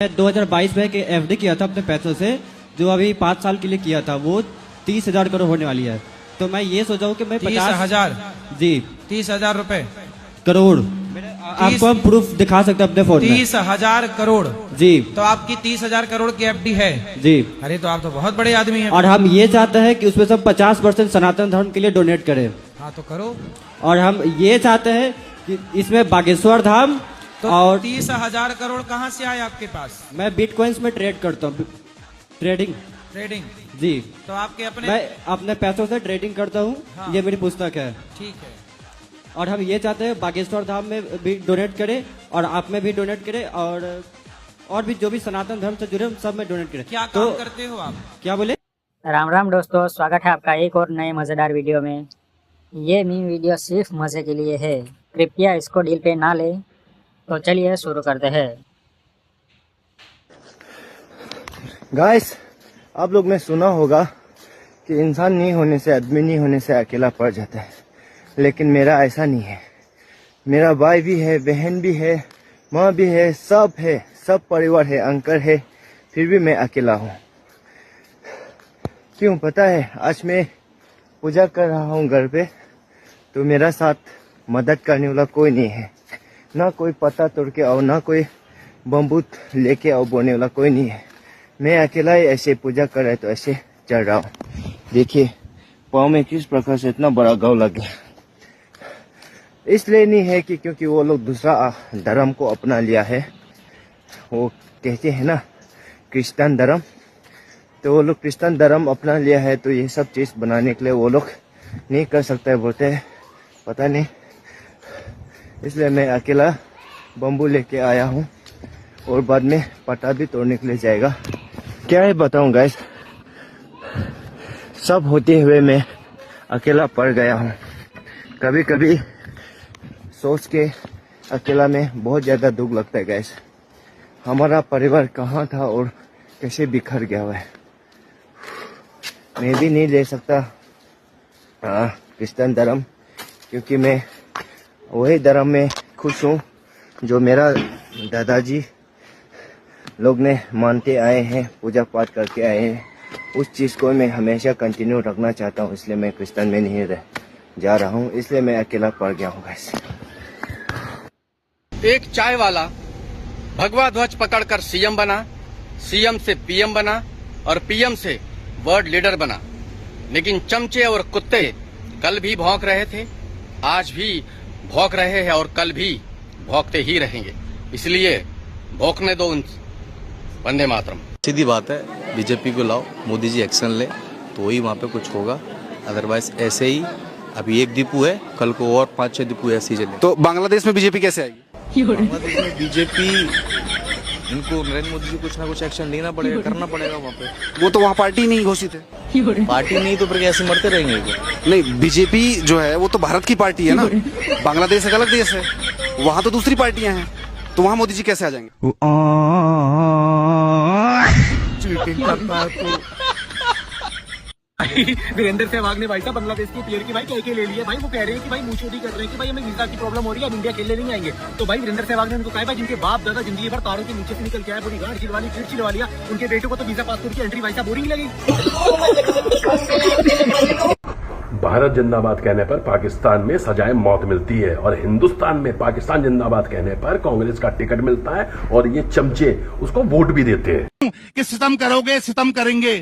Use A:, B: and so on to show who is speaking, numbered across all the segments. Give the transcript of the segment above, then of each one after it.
A: 2022 में एक एफडी किया था अपने पैसों से, जो अभी 5 साल के लिए किया था, वो 30,000 करोड़ होने वाली है। तो मैं ये सोचा हूँ कि मैं
B: 30,000
A: जी
B: 30,000 रुपए
A: करोड़ आपको हम प्रूफ दिखा सकते हैं अपने फोन में।
B: 30,000 करोड़
A: जी।
B: तो आपकी 30,000 करोड़ की एफडी है
A: जी।
B: अरे तो आप तो बहुत बड़े आदमी हैं।
A: और हम ये चाहते हैं कि उसमें सब 50% सनातन धर्म के लिए डोनेट करें।
B: हाँ तो करो।
A: और हम ये चाहते हैं कि इसमें बागेश्वर धाम
B: तो
A: और
B: 30,000 करोड़ कहाँ से आए आपके पास?
A: मैं बिटकॉइंस में ट्रेड करता हूँ, ट्रेडिंग जी।
B: तो आपके अपने
A: मैं अपने पैसों से ट्रेडिंग करता हूँ।
B: हाँ।
A: ये मेरी पुस्तक है।
B: ठीक है।
A: और हम ये चाहते हैं बागेश्वर धाम में भी डोनेट करें और आप में भी डोनेट करें, और भी जो भी सनातन धर्म से जुड़े हम सब में डोनेट करें।
B: क्या काम करते हो आप?
A: क्या बोले?
C: राम राम दोस्तों, स्वागत है आपका एक और नए मज़ेदार वीडियो में। ये मीम वीडियो सिर्फ मज़े के लिए है, कृपया इसको डील पे ना ले। तो चलिए शुरू करते हैं।
D: गाइस, आप लोग ने सुना होगा कि इंसान नहीं होने से, आदमी नहीं होने से अकेला पड़ जाता है, लेकिन मेरा ऐसा नहीं है। मेरा भाई भी है, बहन भी है, माँ भी है, सब परिवार है, अंकल है, फिर भी मैं अकेला हूँ। क्यों पता है? आज मैं पूजा कर रहा हूँ घर पे, तो मेरा साथ मदद करने वाला कोई नहीं है। ना कोई पत्ता तोड़ के आओ, ना कोई बम्बू लेके आओ बोलने वाला कोई नहीं है। मैं अकेला ही ऐसे पूजा कर रहा है, तो ऐसे चल रहा हूँ। देखिए पाँव में किस प्रकार से इतना बड़ा घाव लग गया। इसलिए नहीं है कि क्योंकि वो लोग दूसरा धर्म को अपना लिया है, वो कहते हैं ना क्रिश्चियन धर्म, तो वो लोग क्रिश्चियन धर्म अपना लिया है, तो ये सब चीज़ बनाने के लिए वो लोग नहीं कर सकता है बोलते हैं, पता नहीं। इसलिए मैं अकेला बम्बू लेके आया हूँ और बाद में पत्ता भी तोड़ने के लिए जाएगा। क्या है बताऊँ गाइस, सब होते हुए मैं अकेला पड़ गया हूँ। कभी कभी सोच के अकेला में बहुत ज़्यादा दुख लगता है गाइस। हमारा परिवार कहाँ था और कैसे बिखर गया हुआ है। मैं भी नहीं ले सकता क्रिश्चियन धर्म, क्योंकि मैं वही धर्म में खुश हूँ जो मेरा दादाजी लोग ने मानते आए हैं, पूजा पाठ करके आए हैं। उस चीज़ को मैं हमेशा कंटिन्यू रखना चाहता हूँ, इसलिए मैं क्रिश्चियन में नहीं जा रहा हूँ, इसलिए मैं अकेला पड़ गया हूँ गाइस।
E: एक चाय वाला भगवा ध्वज पकड़कर सीएम बना, सीएम से पीएम बना और पीएम से वर्ल्ड लीडर बना। लेकिन चमचे और कुत्ते कल भी भौंक रहे थे, आज भी भौंक रहे हैं और कल भी भौंकते ही रहेंगे। इसलिए भौंकने दो उन वंदे मातरम।
F: सीधी बात है, बीजेपी को लाओ, मोदी जी एक्शन ले तो ही वहाँ पे कुछ होगा। अदरवाइज ऐसे ही अभी एक दीपू है, कल को और 5-6 दीपू ऐसे ही चले।
G: तो बांग्लादेश में बीजेपी कैसे आएगी?
F: बांग्लादेश में बीजेपी, इनको नरेंद्र मोदी जी कुछ ना कुछ एक्शन लेना पड़ेगा, करना पड़ेगा वहाँ पे।
G: वो तो वहाँ पार्टी नहीं घोषित है।
F: पार्टी नहीं तो फिर ऐसे मरते रहेंगे क्या?
G: नहीं, बीजेपी जो है वो तो भारत की पार्टी है ना, बांग्लादेश एक अलग देश है, वहाँ तो दूसरी पार्टियां हैं, तो वहाँ मोदी जी कैसे आ जाएंगे?
H: वीरेंद्र सहवाग ने भाई साहब बांग्लादेश की प्लेयर की भाई के ले लिया भाई। वो कह रहे हैं कि भाई मुंह चोरी कर रहे हैं कि भाई हमें वीजा की प्रॉब्लम हो रही है, अब इंडिया खेलने नहीं आएंगे। तो भाई वीरेंद्र सहवाग ने उनको कहा भाई जिनके बाप दादा जिंदगी भर तारों के नीचे से निकल के आए, पूरी गांड चिलवा लिया, उनके बेटों को तो वीजा पासपोर्ट की एंट्री भाई साहब बोरिंग लगी।
I: भारत जिंदाबाद कहने पर पाकिस्तान में सजाए मौत मिलती है, और हिंदुस्तान में पाकिस्तान जिंदाबाद कहने पर कांग्रेस का टिकट मिलता है, और ये चमचे उसको वोट भी देते हैं।
J: कि सितम करोगे सितम करेंगे,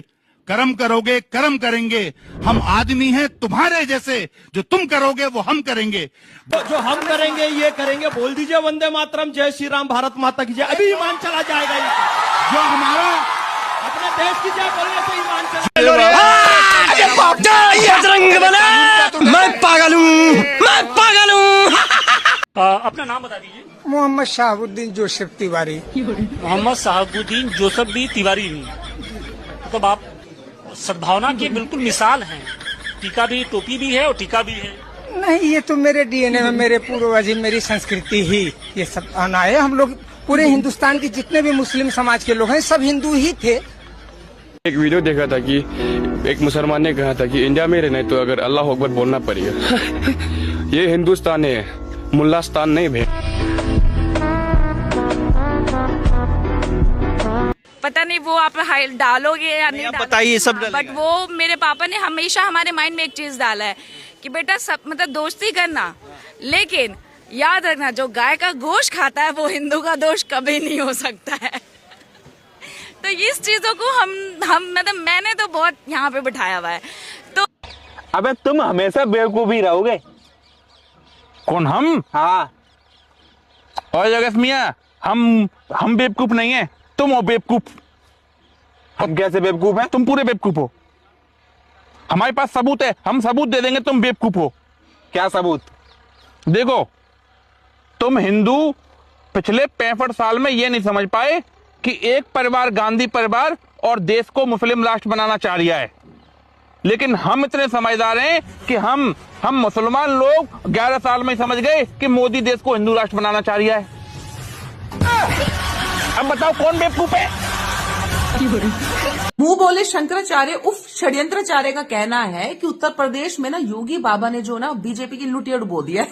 J: कर्म करोगे कर्म करेंगे, हम आदमी हैं तुम्हारे जैसे, जो तुम करोगे वो हम करेंगे।
H: जो हम करेंगे ये करेंगे, बोल दीजिए वंदे मातरम, जय श्री राम, भारत माता की जय। अभी ईमान चला जाएगा।
J: जो हमारा
H: अपने देश की जय बोलने से ईमान चला।
G: मैं पागल हूँ।
H: अपना नाम बता दीजिए।
K: मोहम्मद शहाबुद्दीन जोसेफ तिवारी।
H: मोहम्मद शहाबुद्दीन जोसेफ भी तिवारी नहीं, मतलब आप सद्भावना की बिल्कुल मिसाल हैं। टीका भी, टोपी भी है और टीका भी है।
K: नहीं, ये तो मेरे डीएनए में, मेरे पूर्वज, मेरी संस्कृति ही ये सब आना है। हम लोग पूरे हिंदुस्तान के जितने भी मुस्लिम समाज के लोग हैं सब हिंदू ही थे।
L: एक वीडियो देखा था कि एक मुसलमान ने कहा था कि इंडिया में रहना है तो अगर अल्लाह अकबर बोलना पड़ेगा। ये हिंदुस्तान है, मुल्लास्तान नहीं भाई।
M: पता नहीं वो आप डालोगे या नहीं
N: बताइए, सब
M: डालोगे, बट वो मेरे पापा ने हमेशा हमारे माइंड में एक चीज डाला है कि बेटा सब मतलब दोस्ती करना, लेकिन याद रखना जो गाय का गोश्त खाता है वो हिंदू का दोस्त कभी नहीं हो सकता है। तो इस चीजों को हम मतलब मैंने तो बहुत यहाँ पे बिठाया हुआ है। तो
N: अबे तुम हमेशा बेवकूफ ही रहोगे।
L: कौन, हम?
N: हाँ।
L: और जगह मियाँ, हम बेवकूफ नहीं है, तुम हो बेवकूफ।
N: हम कैसे बेवकूफ हैं?
L: तुम पूरे बेवकूफ हो। हमारे पास सबूत है, हम सबूत दे देंगे तुम बेवकूफ हो।
N: क्या सबूत?
L: देखो, तुम हिंदू पिछले 65 साल में ये नहीं समझ पाए कि एक परिवार गांधी परिवार और देश को मुस्लिम राष्ट्र बनाना चाह रहा है, लेकिन हम इतने समझदार हैं कि हम मुसलमान लोग 11 साल में समझ गए कि मोदी देश को हिंदू राष्ट्र बनाना चाह रहा है। अब बताओ कौन बेवकूफ है?
O: मुंह बोले शंकराचार्य उफ षड्यंत्राचार्य का कहना है कि उत्तर प्रदेश में ना योगी बाबा ने जो ना बीजेपी की लुटिया डुबो दिया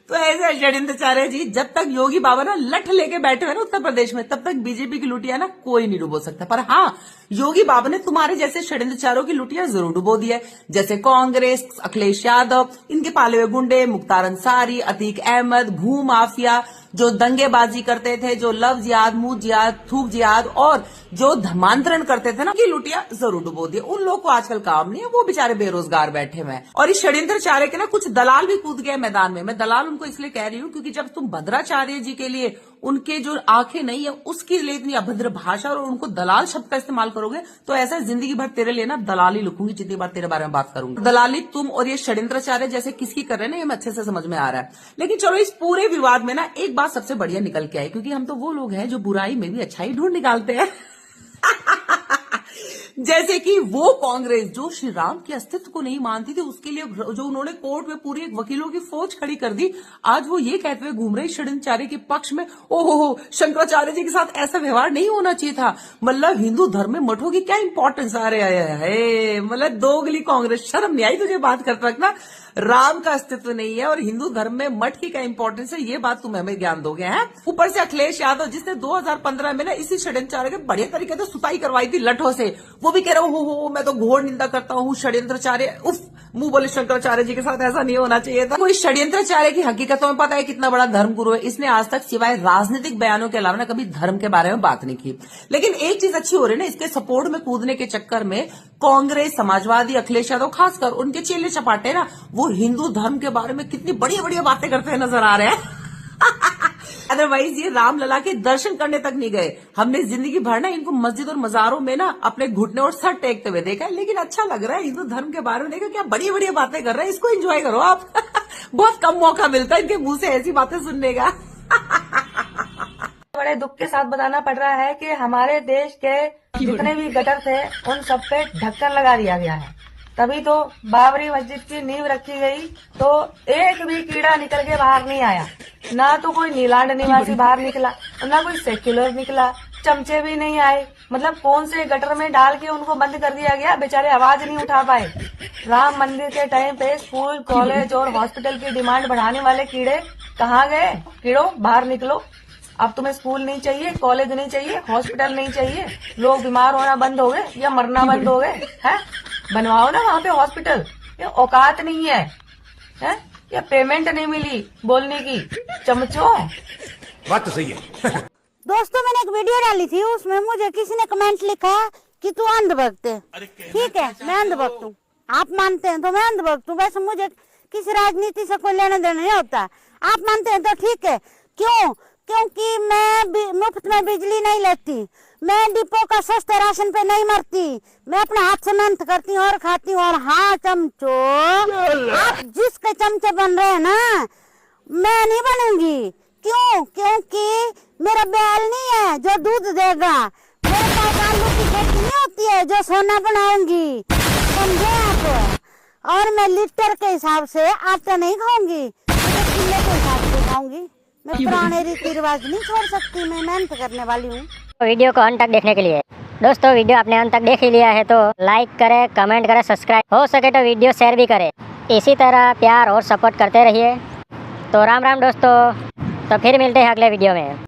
O: तो ऐसे षड्यंत्राचार्य जी, जब तक योगी बाबा ना लठ लेके बैठे हुए ना उत्तर प्रदेश में, तब तक बीजेपी की लुटिया ना कोई नहीं डुबो सकता। पर हाँ, योगी बाबा ने तुम्हारे जैसे षड्यंत्राचार्यों की लुटिया जरूर डुबो दी है, जैसे कांग्रेस, अखिलेश यादव, इनके पाले हुए गुंडे, मुख्तार अंसारी, अतीक अहमद, भू माफिया, जो दंगेबाजी करते थे, जो लव जिहाद, मुंह जिहाद, थूक जिहाद और जो धर्मांतरण करते थे ना, की लुटिया जरूर डुबो दी। उन लोग को आजकल काम नहीं है, वो बेचारे बेरोजगार बैठे हुए हैं। और इस षड्यंत्राचार्य के ना कुछ दलाल भी कूद गए मैदान में। मैं दलाल उनको इसलिए कह रही हूँ क्योंकि जब तुम भद्राचार्य जी के लिए उनके जो आंखें नहीं है उसके लिए इतनी अभद्र भाषा और उनको दलाल शब्द का इस्तेमाल करोगे तो ऐसा जिंदगी भर तेरे लिए ना दलाली लिखूंगी जितनी बार तेरे बारे में बात करूंगी। दलाली तुम और ये षड्यंत्राचार्य जैसे किसकी कर रहे हैं ना, ये मैं अच्छे से समझ में आ रहा है। लेकिन चलो, इस पूरे विवाद में ना एक बात सबसे बढ़िया निकल के आई, क्योंकि हम तो वो लोग हैं जो बुराई में भी अच्छाई ढूंढ निकालते हैं जैसे कि वो कांग्रेस जो श्री राम के अस्तित्व को नहीं मानती थी, उसके लिए जो उन्होंने कोर्ट में पूरी एक वकीलों की फौज खड़ी कर दी, आज वो ये कहते हुए घूम रहे षड्यंत्राचार्य के पक्ष में, ओहो शंकराचार्य जी के साथ ऐसा व्यवहार नहीं होना चाहिए था। मतलब हिंदू धर्म में मठों की क्या इंपॉर्टेंस आ रहा है, मतलब दोगली कांग्रेस, शर्म नहीं आई तुझे बात करते रखना। राम का अस्तित्व नहीं है और हिंदू धर्म में मठ की क्या इंपॉर्टेंस है, ये बात तुम हमें ज्ञान दोगे हैं। ऊपर से अखिलेश यादव जिसने 2015 में ना इसी षड्यंत्राचार्य के बढ़िया तरीके से सुताई करवाई थी लठों से, वो भी कह रहा हो मैं तो घोर निंदा करता हूँ षड्यंत्राचार्य, उफ मुंह बोले शंकराचार्य जी के साथ ऐसा नहीं होना चाहिए था। कोई षड्यंत्राचार्य की हकीकत में पता है कितना बड़ा धर्मगुरु है, इसने आज तक सिवाय राजनीतिक बयानों के अलावा कभी धर्म के बारे में बात नहीं की। लेकिन एक चीज अच्छी हो रही है ना, इसके सपोर्ट में कूदने के चक्कर में कांग्रेस, समाजवादी, अखिलेश यादव, खासकर उनके चेले चपाटे ना, वो हिंदू धर्म के बारे में कितनी बढ़िया बढ़िया बातें करते हुए नजर आ रहे हैं अदरवाइज ये रामलला के दर्शन करने तक नहीं गए। हमने जिंदगी भर ना इनको मस्जिद और मजारों में ना अपने घुटने और सर टेकते हुए देखा है, लेकिन अच्छा लग रहा है हिंदू धर्म के बारे में देखा, क्या बढ़िया बढ़िया बातें कर रहे हैं, इसको एंजॉय करो आप बहुत कम मौका मिलता है इनके मुंह से ऐसी बातें सुनने का
P: बड़े दुख के साथ बताना पड़ रहा है कि हमारे देश के जितने भी गटर थे उन सब पे ढक्कन लगा दिया गया है, तभी तो बाबरी मस्जिद की नींव रखी गई तो एक भी कीड़ा निकल के बाहर नहीं आया, ना तो कोई नीलांड निवासी बाहर निकला, ना कोई सेक्युलर निकला, चमचे भी नहीं आए। मतलब कौन से गटर में डाल के उनको बंद कर दिया गया, बेचारे आवाज नहीं उठा पाए। राम मंदिर के टाइम पे स्कूल, कॉलेज और हॉस्पिटल की डिमांड बढ़ाने वाले कीड़े कहाँ गए? कीड़ों बाहर निकलो, अब तुम्हें स्कूल नहीं चाहिए, कॉलेज नहीं चाहिए, हॉस्पिटल नहीं चाहिए, लोग बीमार होना बंद हो गए या मरना बंद हो गए हैं? बनवाओ ना वहाँ पे हॉस्पिटल, ये औकात नहीं है, हैं? या पेमेंट नहीं मिली बोलने की, चमचो।
H: बात तो सही है
Q: दोस्तों, मैंने एक वीडियो डाली थी, उसमें मुझे किसी ने कमेंट लिखा कि तू अंधभक्त है। ठीक है, मैं अंधभक्त हूँ, आप मानते हैं तो मैं अंधभक्त हूँ। वैसे मुझे किसी राजनीति से कोई लेना देना नहीं होता, आप मानते हैं तो ठीक है। क्यों? क्योंकि मैं मुफ्त में बिजली नहीं लेती, मैं डिपो का सस्ते राशन पे नहीं मरती, मैं अपने हाथ से मेहनत करती हूँ और खाती हूँ। और हाँ चमचो, आप जिसके चमचे बन रहे हैं ना, मैं नहीं बनूंगी। क्यों? क्योंकि मेरा बैल नहीं है जो दूध देगा, मेरे पास आलू की खेती नहीं होती है जो सोना बनाऊंगी, समझे आप? और मैं लीटर के हिसाब से आटा नहीं खाऊंगी, मैं किलो के हिसाब से खाऊंगी। मैं पुराने रीति रिवाज नहीं छोड़ सकती, मैं मेहनत करने वाली हूँ।
C: वीडियो को अंत तक देखने के लिए दोस्तों, वीडियो आपने अंत तक देख ही लिया है तो लाइक करें, कमेंट करें, सब्सक्राइब हो सके तो वीडियो शेयर भी करें। इसी तरह प्यार और सपोर्ट करते रहिए। तो राम राम दोस्तों, तो फिर मिलते हैं अगले वीडियो में।